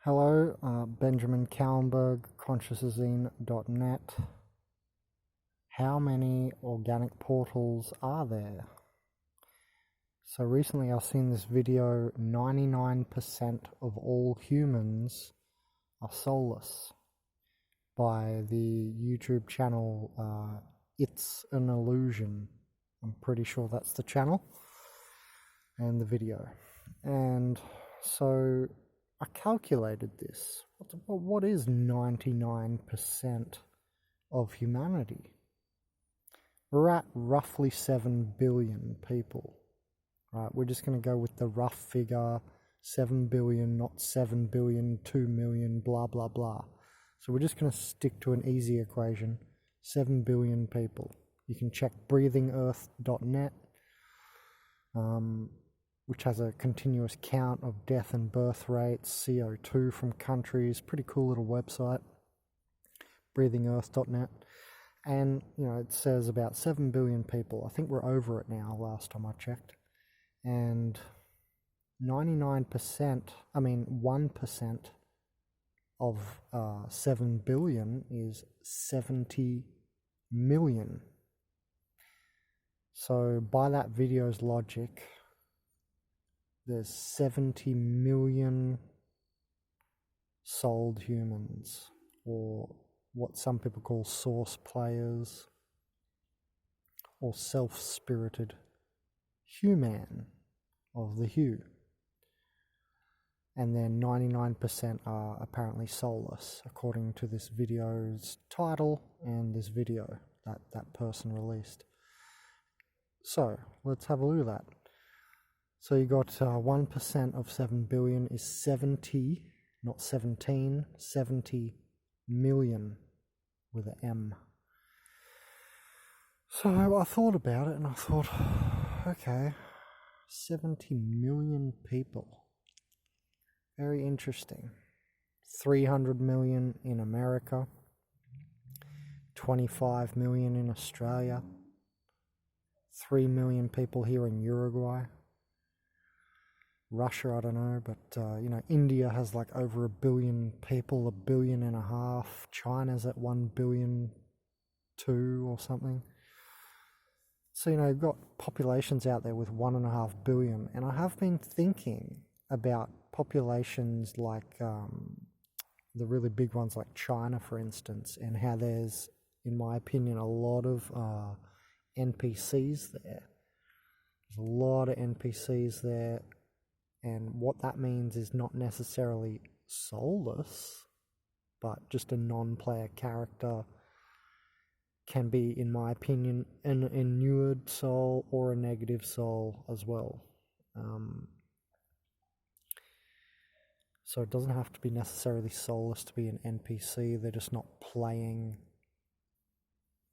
Hello, Benjamin Kallenberg, consciousazine.net. How many organic portals are there? So recently I've seen this video, 99% of all humans are soulless, by the YouTube channel It's an Illusion. I'm pretty sure that's the channel and the video. And so I calculated this. What is 99% of humanity? We're at roughly 7 billion people. Right, we're just going to go with the rough figure, 7 billion, not 7 billion, 2 million, blah, blah, blah. So we're just going to stick to an easy equation, 7 billion people. You can check breathingearth.net, which has a continuous count of death and birth rates, CO2 from countries, pretty cool little website, breathingearth.net. And, it says about 7 billion people. I think we're over it now, last time I checked. And 1% of 7 billion is 70 million. So by that video's logic, there's 70 million souled humans, or what some people call source players, or self-spirited human of the hue. And then 99% are apparently soulless, according to this video's title and this video that person released. So let's have a look at that. So you got 1% of 7 billion is 70, not 17, 70 million with an M. So I thought about it and I thought, okay, 70 million people. Very interesting. 300 million in America, 25 million in Australia, 3 million people here in Uruguay. Russia, I don't know, but India has like over 1 billion people, 1.5 billion. China's at 1 billion 2 or something. So you've got populations out there with 1.5 billion, and I have been thinking about populations like the really big ones like China, for instance, and how there's, in my opinion, a lot of NPCs there. There's a lot of NPCs there. And what that means is not necessarily soulless, but just a non-player character can be, in my opinion, an inured soul or a negative soul as well. So it doesn't have to be necessarily soulless to be an NPC. They're just not playing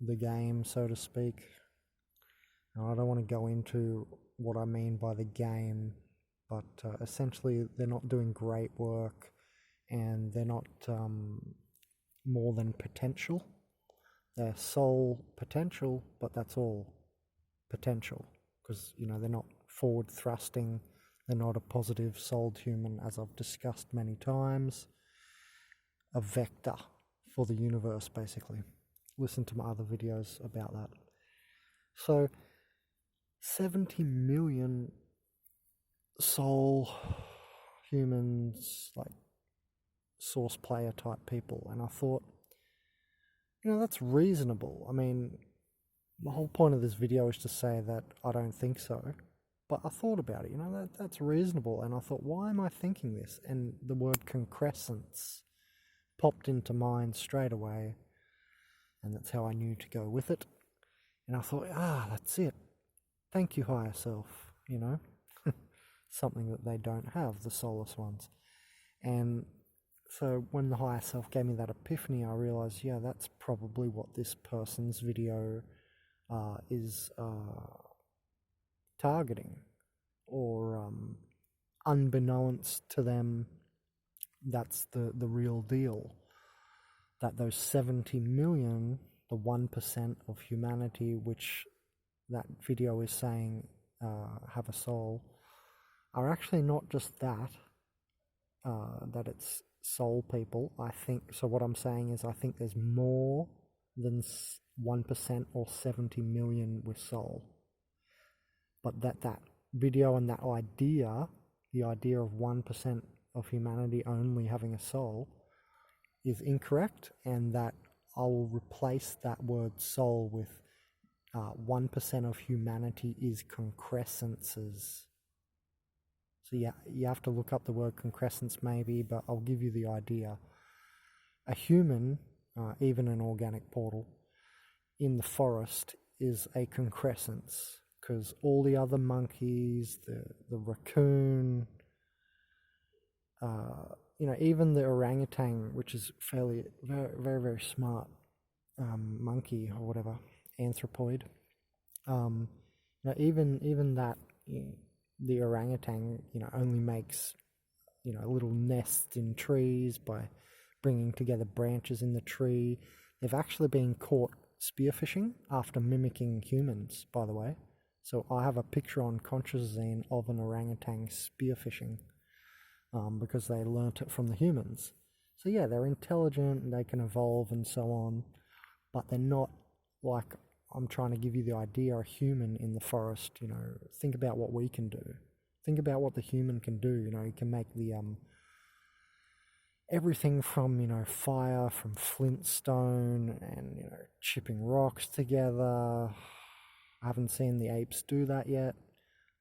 the game, so to speak. Now, I don't want to go into what I mean by the game, but essentially they're not doing great work, and they're not more than potential. They're soul potential, but that's all potential, because they're not forward thrusting. They're not a positive souled human, as I've discussed many times. A vector for the universe, basically. Listen to my other videos about that. So 70 million soul humans, like source player type people, and I thought, that's reasonable. I mean, the whole point of this video is to say that I don't think so, but I thought about it, that's reasonable, and I thought, why am I thinking this? And the word concrescence popped into mind straight away, and that's how I knew to go with it. And I thought, that's it. Thank you, higher self, something that they don't have, the soulless ones. And so when the higher self gave me that epiphany, I realized, that's probably what this person's video is targeting, or unbeknownst to them, that's the real deal. That those 70 million, the 1% of humanity, which that video is saying have a soul, are actually not just that, that it's soul people. I think, so what I'm saying is I think there's more than 1% or 70 million with soul. But that video and that idea, the idea of 1% of humanity only having a soul, is incorrect, and that I will replace that word soul with 1% of humanity is concrescences. So yeah, you have to look up the word concrescence maybe, but I'll give you the idea. A human, even an organic portal, in the forest is a concrescence, because all the other monkeys, the raccoon, even the orangutan, which is very, very smart monkey or whatever, anthropoid. Even that, the orangutan, only makes, little nests in trees by bringing together branches in the tree. They've actually been caught spearfishing after mimicking humans, by the way. So I have a picture on consciousazine of an orangutan spearfishing, because they learnt it from the humans. So yeah, they're intelligent and they can evolve and so on, but they're not like, I'm trying to give you the idea, a human in the forest. Think about what we can do. Think about what the human can do. You can make the everything from fire, from flintstone, and chipping rocks together. I haven't seen the apes do that yet.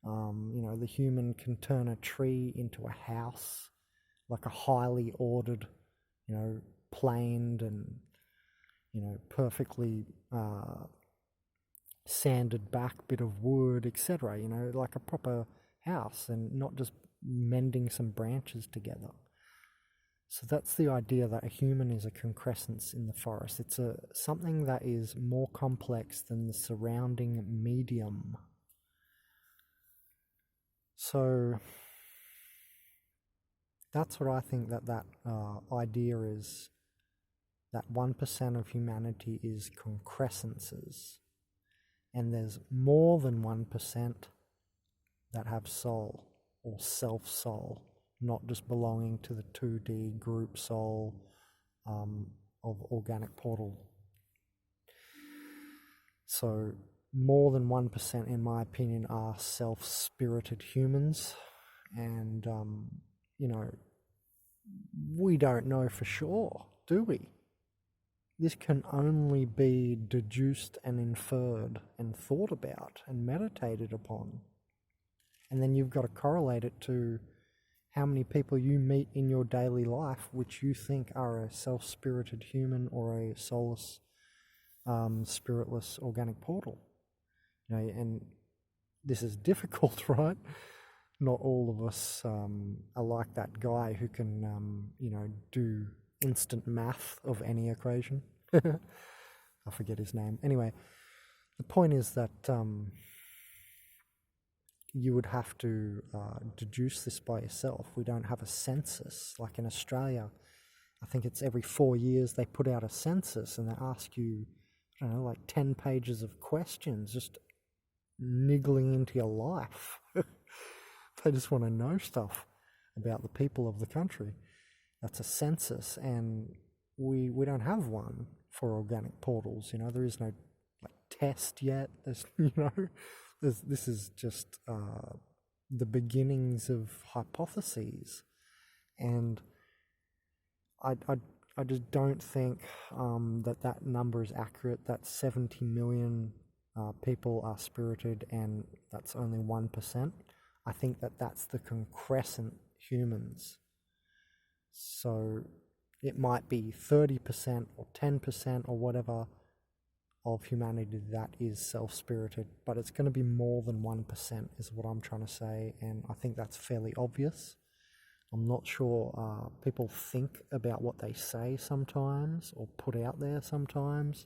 The human can turn a tree into a house, like a highly ordered, planed and perfectly sanded back bit of wood, etc. Like a proper house, and not just mending some branches together. So that's the idea, that a human is a concrescence in the forest. It's something that is more complex than the surrounding medium. So that's what I think that idea is, that 1% of humanity is concrescences, and there's more than 1% that have soul or self-soul, not just belonging to the 2D group soul of organic portal. So more than 1%, in my opinion, are self-spirited humans, and we don't know for sure, do we? This can only be deduced and inferred and thought about and meditated upon. And then you've got to correlate it to how many people you meet in your daily life which you think are a self-spirited human or a soulless, spiritless organic portal. And this is difficult, right? Not all of us are like that guy who can, do instant math of any equation. I forget his name. Anyway, the point is that you would have to deduce this by yourself. We don't have a census like in Australia. I think it's every 4 years they put out a census, and they ask you, like 10 pages of questions, just niggling into your life. They just want to know stuff about the people of the country. That's a census, and we don't have one for organic portals. There is no test yet. There's this is just the beginnings of hypotheses, and I just don't think that number is accurate. That 70 million people are spirited, and that's only 1%. I think that's the concrescent humans. So it might be 30% or 10% or whatever of humanity that is self-spirited, but it's going to be more than 1% is what I'm trying to say, and I think that's fairly obvious. I'm not sure people think about what they say sometimes or put out there sometimes.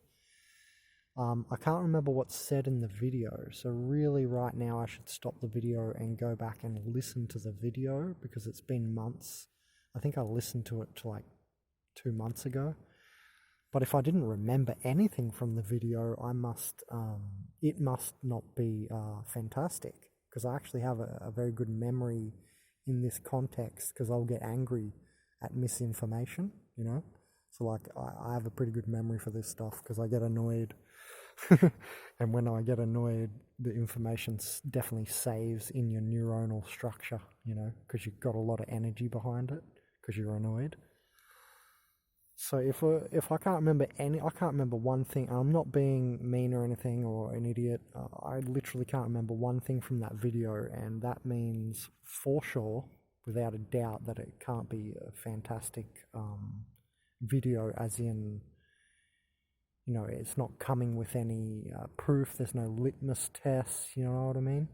I can't remember what's said in the video, so really right now I should stop the video and go back and listen to the video, because it's been months. I think I listened to it 2 months ago. But if I didn't remember anything from the video, it must not be fantastic, because I actually have a very good memory in this context, because I'll get angry at misinformation, you know. So like I have a pretty good memory for this stuff because I get annoyed. And when I get annoyed, the information definitely saves in your neuronal structure, you know, because you've got a lot of energy behind it because you're annoyed. So if I can't remember I can't remember one thing. I'm not being mean or anything or an idiot. I literally can't remember one thing from that video, and that means for sure, without a doubt, that it can't be a fantastic video, as in, you know, it's not coming with any proof. There's no litmus tests, you know what I mean?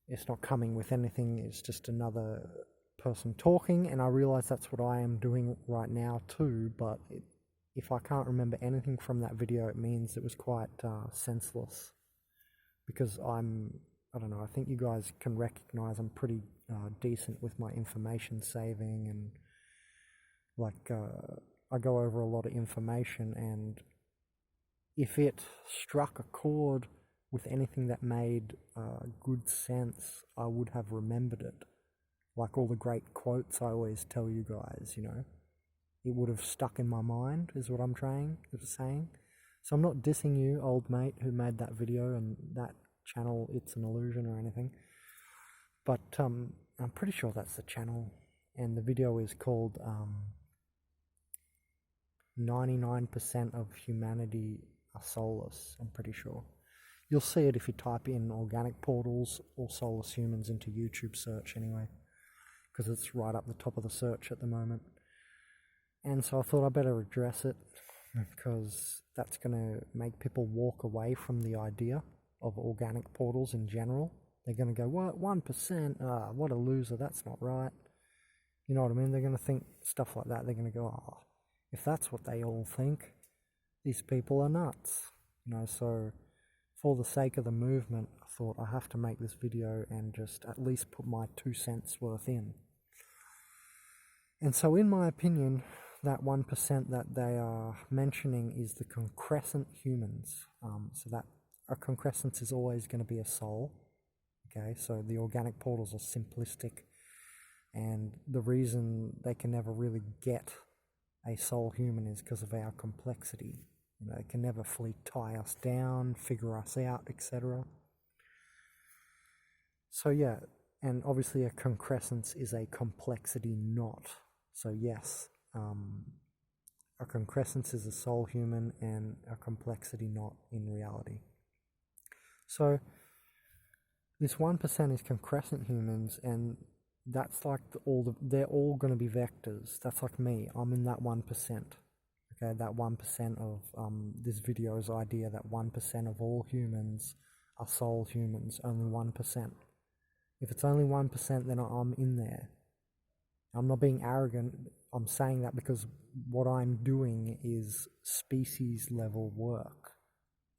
It's not coming with anything. It's just another person talking, and I realize that's what I am doing right now too, but if I can't remember anything from that video, it means it was quite senseless, because I don't know, I think you guys can recognize I'm pretty decent with my information saving, and like I go over a lot of information, and if it struck a chord with anything that made good sense, I would have remembered it. Like all the great quotes I always tell you guys, you know, it would have stuck in my mind, is what I'm saying. So I'm not dissing you, old mate, who made that video and that channel, It's an Illusion, or anything. But I'm pretty sure that's the channel, and the video is called 99% of humanity are soulless, I'm pretty sure. You'll see it if you type in organic portals or soulless humans into YouTube search anyway, because it's right up the top of the search at the moment. And so I thought I better address it, because that's going to make people walk away from the idea of organic portals in general. They're going to go, what, 1%? What a loser, that's not right. You know what I mean? They're going to think stuff like that. They're going to go, oh, if that's what they all think, these people are nuts. You know, so for the sake of the movement, I thought I have to make this video and just at least put my 2 cents worth in. And so in my opinion, that 1% that they are mentioning is the concrescent humans. So that a concrescence is always going to be a soul. Okay, so the organic portals are simplistic, and the reason they can never really get a soul human is because of our complexity. You know, they can never fully tie us down, figure us out, etc. So yeah, and obviously a concrescence is a complexity knot. So yes, a concrescence is a soul human and a complexity knot in reality. So this 1% is concrescent humans, and that's like they're all going to be vectors. That's like me. I'm in that 1%. Okay, that 1% of this video's idea that 1% of all humans are soul humans. Only 1%. If it's only 1%, then I'm in there. I'm not being arrogant. I'm saying that because what I'm doing is species level work.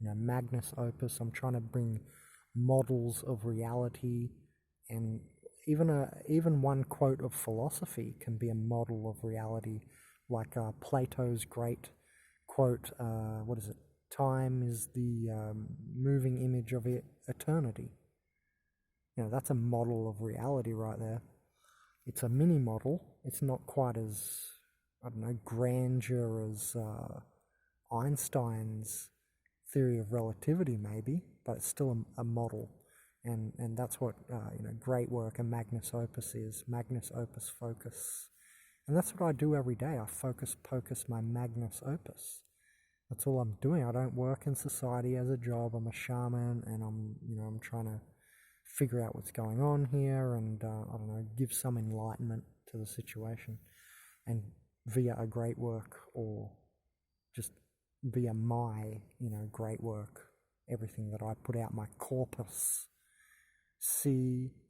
You know, magnus opus. I'm trying to bring models of reality, and even one quote of philosophy can be a model of reality, like Plato's great quote, what is it? Time is the moving image of eternity. You know, that's a model of reality right there. It's a mini model. It's not quite as, I don't know, grandeur as Einstein's theory of relativity maybe, but it's still a model. And that's what you know, great work and magnus opus is. Magnus opus focus. And that's what I do every day. I focus my magnus opus. That's all I'm doing. I don't work in society as a job. I'm a shaman, and I'm trying to figure out what's going on here, and I don't know, give some enlightenment to the situation, and via a great work, or just via my, you know, great work, everything that I put out, my corpus,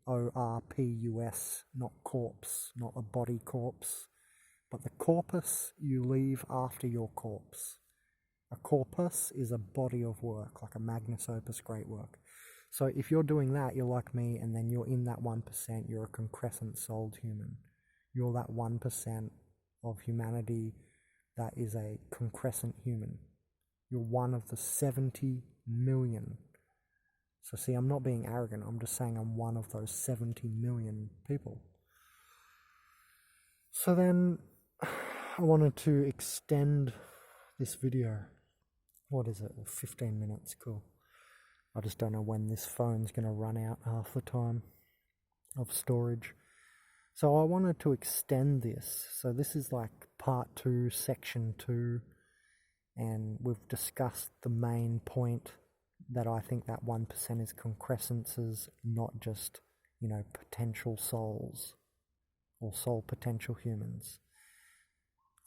corpus, not corpse, not a body corpse, but the corpus you leave after your corpse. A corpus is a body of work, like a magnus opus great work. So if you're doing that, you're like me, and then you're in that 1%, you're a concrescent-souled human. You're that 1% of humanity that is a concrescent human. You're one of the 70 million. So see, I'm not being arrogant, I'm just saying I'm one of those 70 million people. So then I wanted to extend this video. What is it? 15 minutes, cool. I just don't know when this phone's going to run out half the time of storage. So I wanted to extend this. So this is like part 2, section 2, and we've discussed the main point that I think that 1% is concrescences, not just, potential souls or soul potential humans.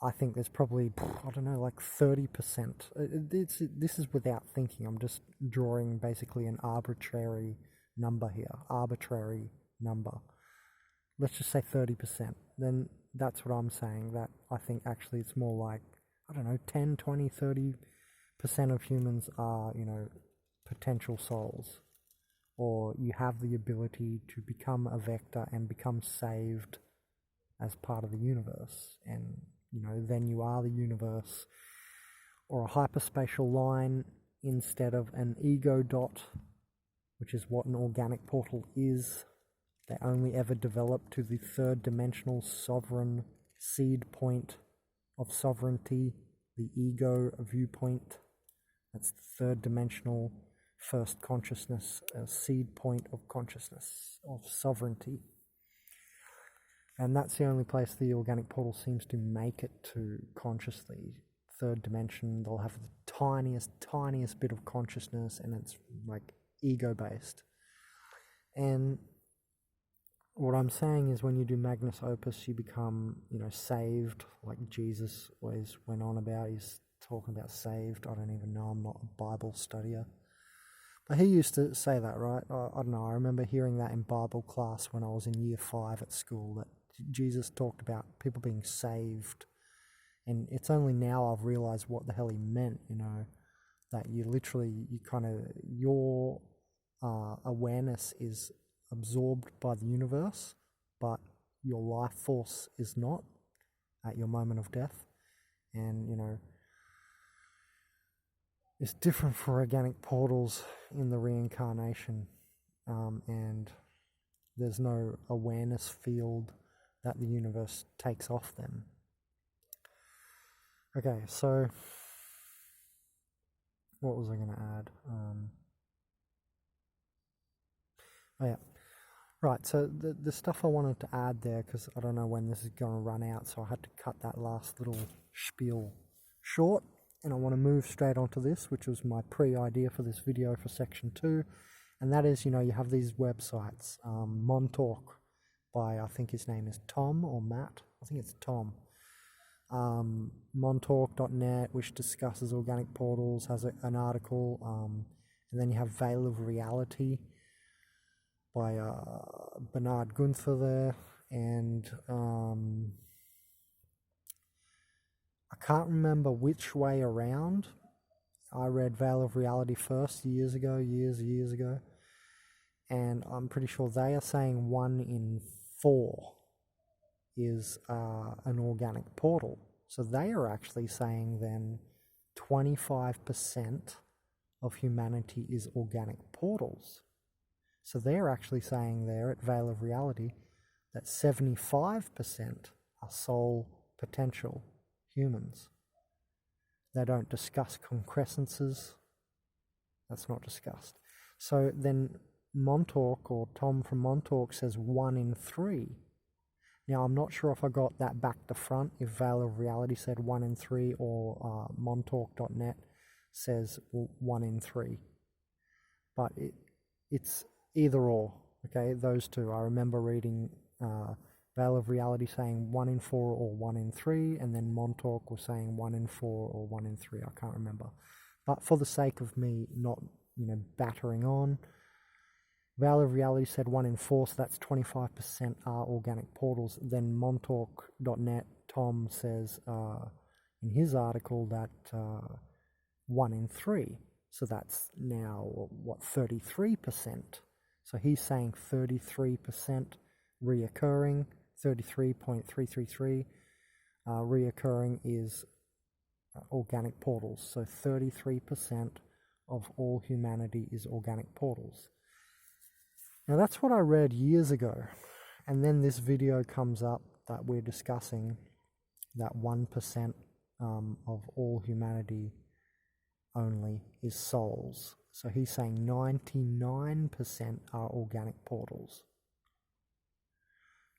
I think there's probably, like 30%. This is without thinking. I'm just drawing basically an arbitrary number here. Let's just say 30%. Then that's what I'm saying, that I think actually it's more like, 10, 20, 30% of humans are, potential souls. Or you have the ability to become a vector and become saved as part of the universe. And then you are the universe, or a hyperspatial line instead of an ego dot, which is what an organic portal is. They only ever develop to the third dimensional sovereign seed point of sovereignty, the ego viewpoint. That's the third dimensional first consciousness, a seed point of consciousness, of sovereignty. And that's the only place the organic portal seems to make it to consciously. Third dimension, they'll have the tiniest bit of consciousness, and it's like ego-based. And what I'm saying is when you do Magnus Opus, you become, saved, like Jesus always went on about. He's talking about saved. I don't even know, I'm not a Bible studier. But he used to say that, right? I don't know, I remember hearing that in Bible class when I was in year 5 at school, that Jesus talked about people being saved. And it's only now I've realized what the hell he meant, that your awareness is absorbed by the universe, but your life force is not at your moment of death. And, it's different for organic portals in the reincarnation, and there's no awareness field that the universe takes off them. Okay, so what was I going to add? Right, so the stuff I wanted to add there, because I don't know when this is going to run out, so I had to cut that last little spiel short, and I want to move straight onto this, which was my pre-idea for this video for section 2, and that is, you have these websites, Montauk by, I think his name is Tom or Matt, I think it's Tom, montauk.net, which discusses organic portals, has an article, and then you have Veil of Reality by Bernard Gunther there, and I can't remember which way around. I read Veil of Reality first years ago, and I'm pretty sure they are saying 1 in 4 is an organic portal. So they are actually saying then 25% of humanity is organic portals. So they're actually saying there at Veil of Reality that 75% are soul potential humans. They don't discuss concrescences. That's not discussed. So then Montauk, or Tom from Montauk, says 1 in 3. Now I'm not sure if I got that back to front, if Veil of Reality said 1 in 3 or montauk.net says 1 in 3. But it's either or, okay, those two. I remember reading Veil of Reality saying 1 in 4 or 1 in 3, and then Montauk was saying 1 in 4 or 1 in 3, I can't remember. But for the sake of me not, battering on, Veil of Reality said 1 in 4, so that's 25% are organic portals. Then Montauk.net, Tom says in his article that 1 in 3, so that's now, 33%. So he's saying 33% reoccurring, 33.333 reoccurring is organic portals. So 33% of all humanity is organic portals. Now that's what I read years ago, and then this video comes up that we're discussing, that 1% of all humanity only is souls. So he's saying 99% are organic portals.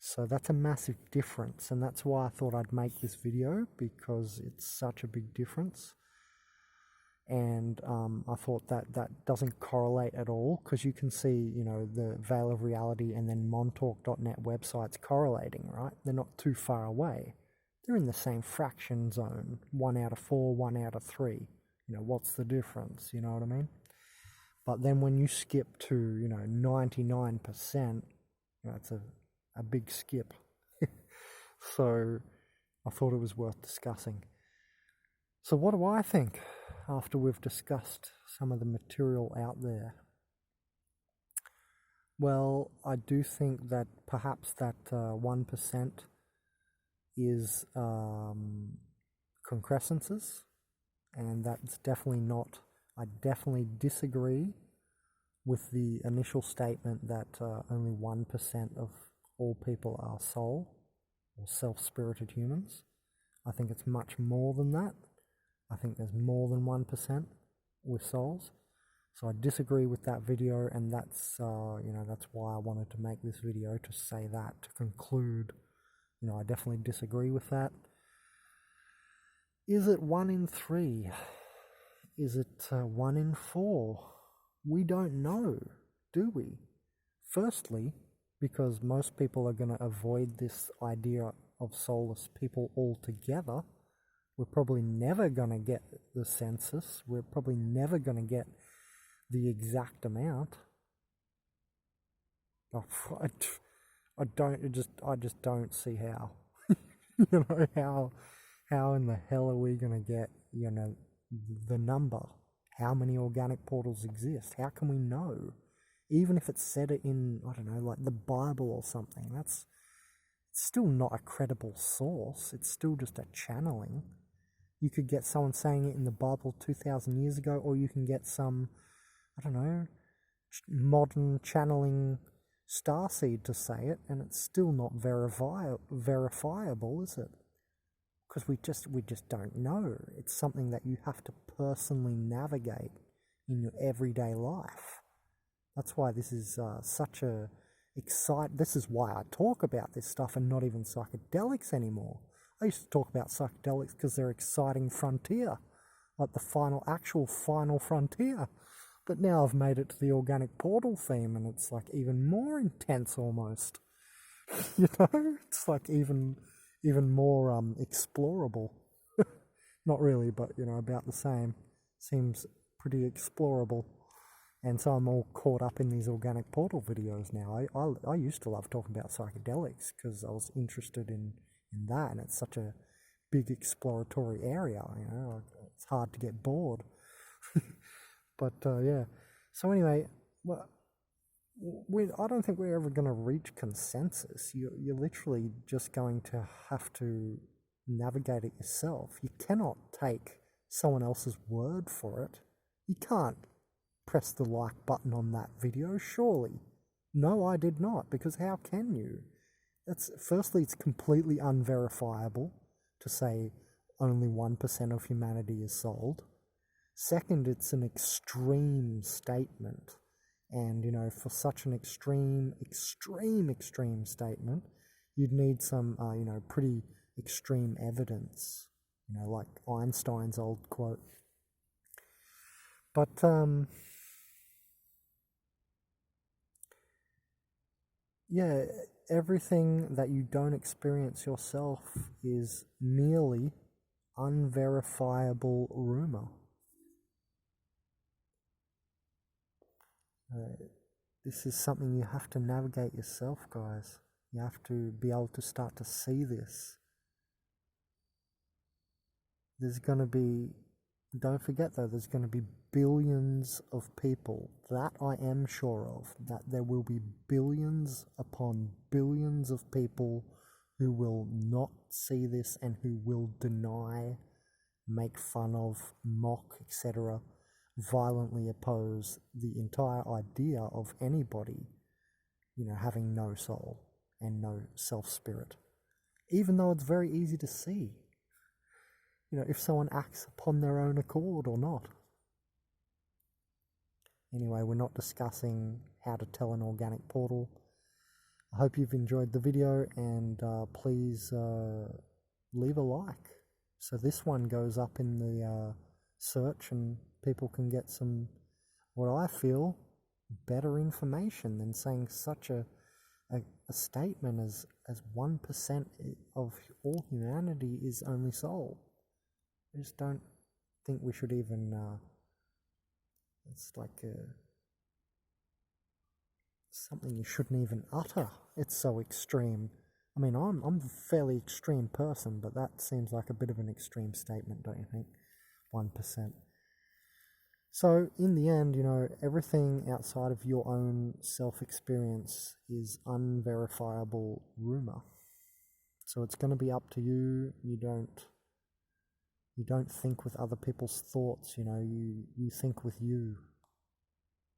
So that's a massive difference, and that's why I thought I'd make this video, because it's such a big difference. And I thought that doesn't correlate at all, because you can see, the Veil of Reality and then montauk.net websites correlating, right? They're not too far away. They're in the same fraction zone, 1 out of 4, 1 out of 3. What's the difference? You know what I mean? But then when you skip to, 99%, it's a big skip. So I thought it was worth discussing. So what do I think after we've discussed some of the material out there? Well, I do think that perhaps that 1% is concrescences, and that's definitely not, I definitely disagree with the initial statement that only 1% of all people are soul or self-spirited humans. I think it's much more than that. I think there's more than 1% with souls. So I disagree with that video, and that's that's why I wanted to make this video, to say that, to conclude. I definitely disagree with that. Is it 1 in 3? Is it 1 in 4? We don't know, do we? Firstly, because most people are going to avoid this idea of soulless people altogether. We're probably never going to get the census. We're probably never going to get the exact amount. I just don't see how. How in the hell are we going to get, the number? How many organic portals exist? How can we know? Even if it's said it in, I don't know, like the Bible or something, that's still not a credible source. It's still just a channeling. You could get someone saying it in the Bible 2,000 years ago, or you can get some, I don't know, modern channeling starseed to say it, and it's still not verifiable, is it? Because we just don't know. It's something that you have to personally navigate in your everyday life. That's why this is such a this is why I talk about this stuff and not even psychedelics anymore. I used to talk about psychedelics because they're exciting frontier, like the actual final frontier. But now I've made it to the organic portal theme, and it's like even more intense almost. It's like even more explorable. Not really, but about the same. Seems pretty explorable. And so I'm all caught up in these organic portal videos now. I used to love talking about psychedelics because I was interested in that, and it's such a big exploratory area, it's hard to get bored. But yeah, so anyway, well, I don't think we're ever going to reach consensus. You're literally just going to have to navigate it yourself. You cannot take someone else's word for it. You can't press the like button on that video, surely. No, I did not, because how can you? Firstly, it's completely unverifiable to say only 1% of humanity is sold. Second, it's an extreme statement. And, for such an extreme statement, you'd need some, pretty extreme evidence, like Einstein's old quote. But, yeah, everything that you don't experience yourself is merely unverifiable rumor. This is something you have to navigate yourself, guys. You have to be able to start to see this. There's going to be, don't forget though, there's going to be billions of people, that I am sure of, that there will be billions upon billions of people who will not see this and who will deny, make fun of, mock, etc., violently oppose the entire idea of anybody, having no soul and no self-spirit. even though it's very easy to see, if someone acts upon their own accord or not. Anyway, we're not discussing how to tell an organic portal. I hope you've enjoyed the video, and please leave a like so this one goes up in the search and people can get some, what I feel, better information than saying such a statement as 1% of all humanity is only soul. I just don't think we should even, it's like something you shouldn't even utter. It's so extreme. I mean, I'm a fairly extreme person, but that seems like a bit of an extreme statement, don't you think? 1%. So in the end, everything outside of your own self-experience is unverifiable rumor. So it's going to be up to you. You don't think with other people's thoughts, you think with you.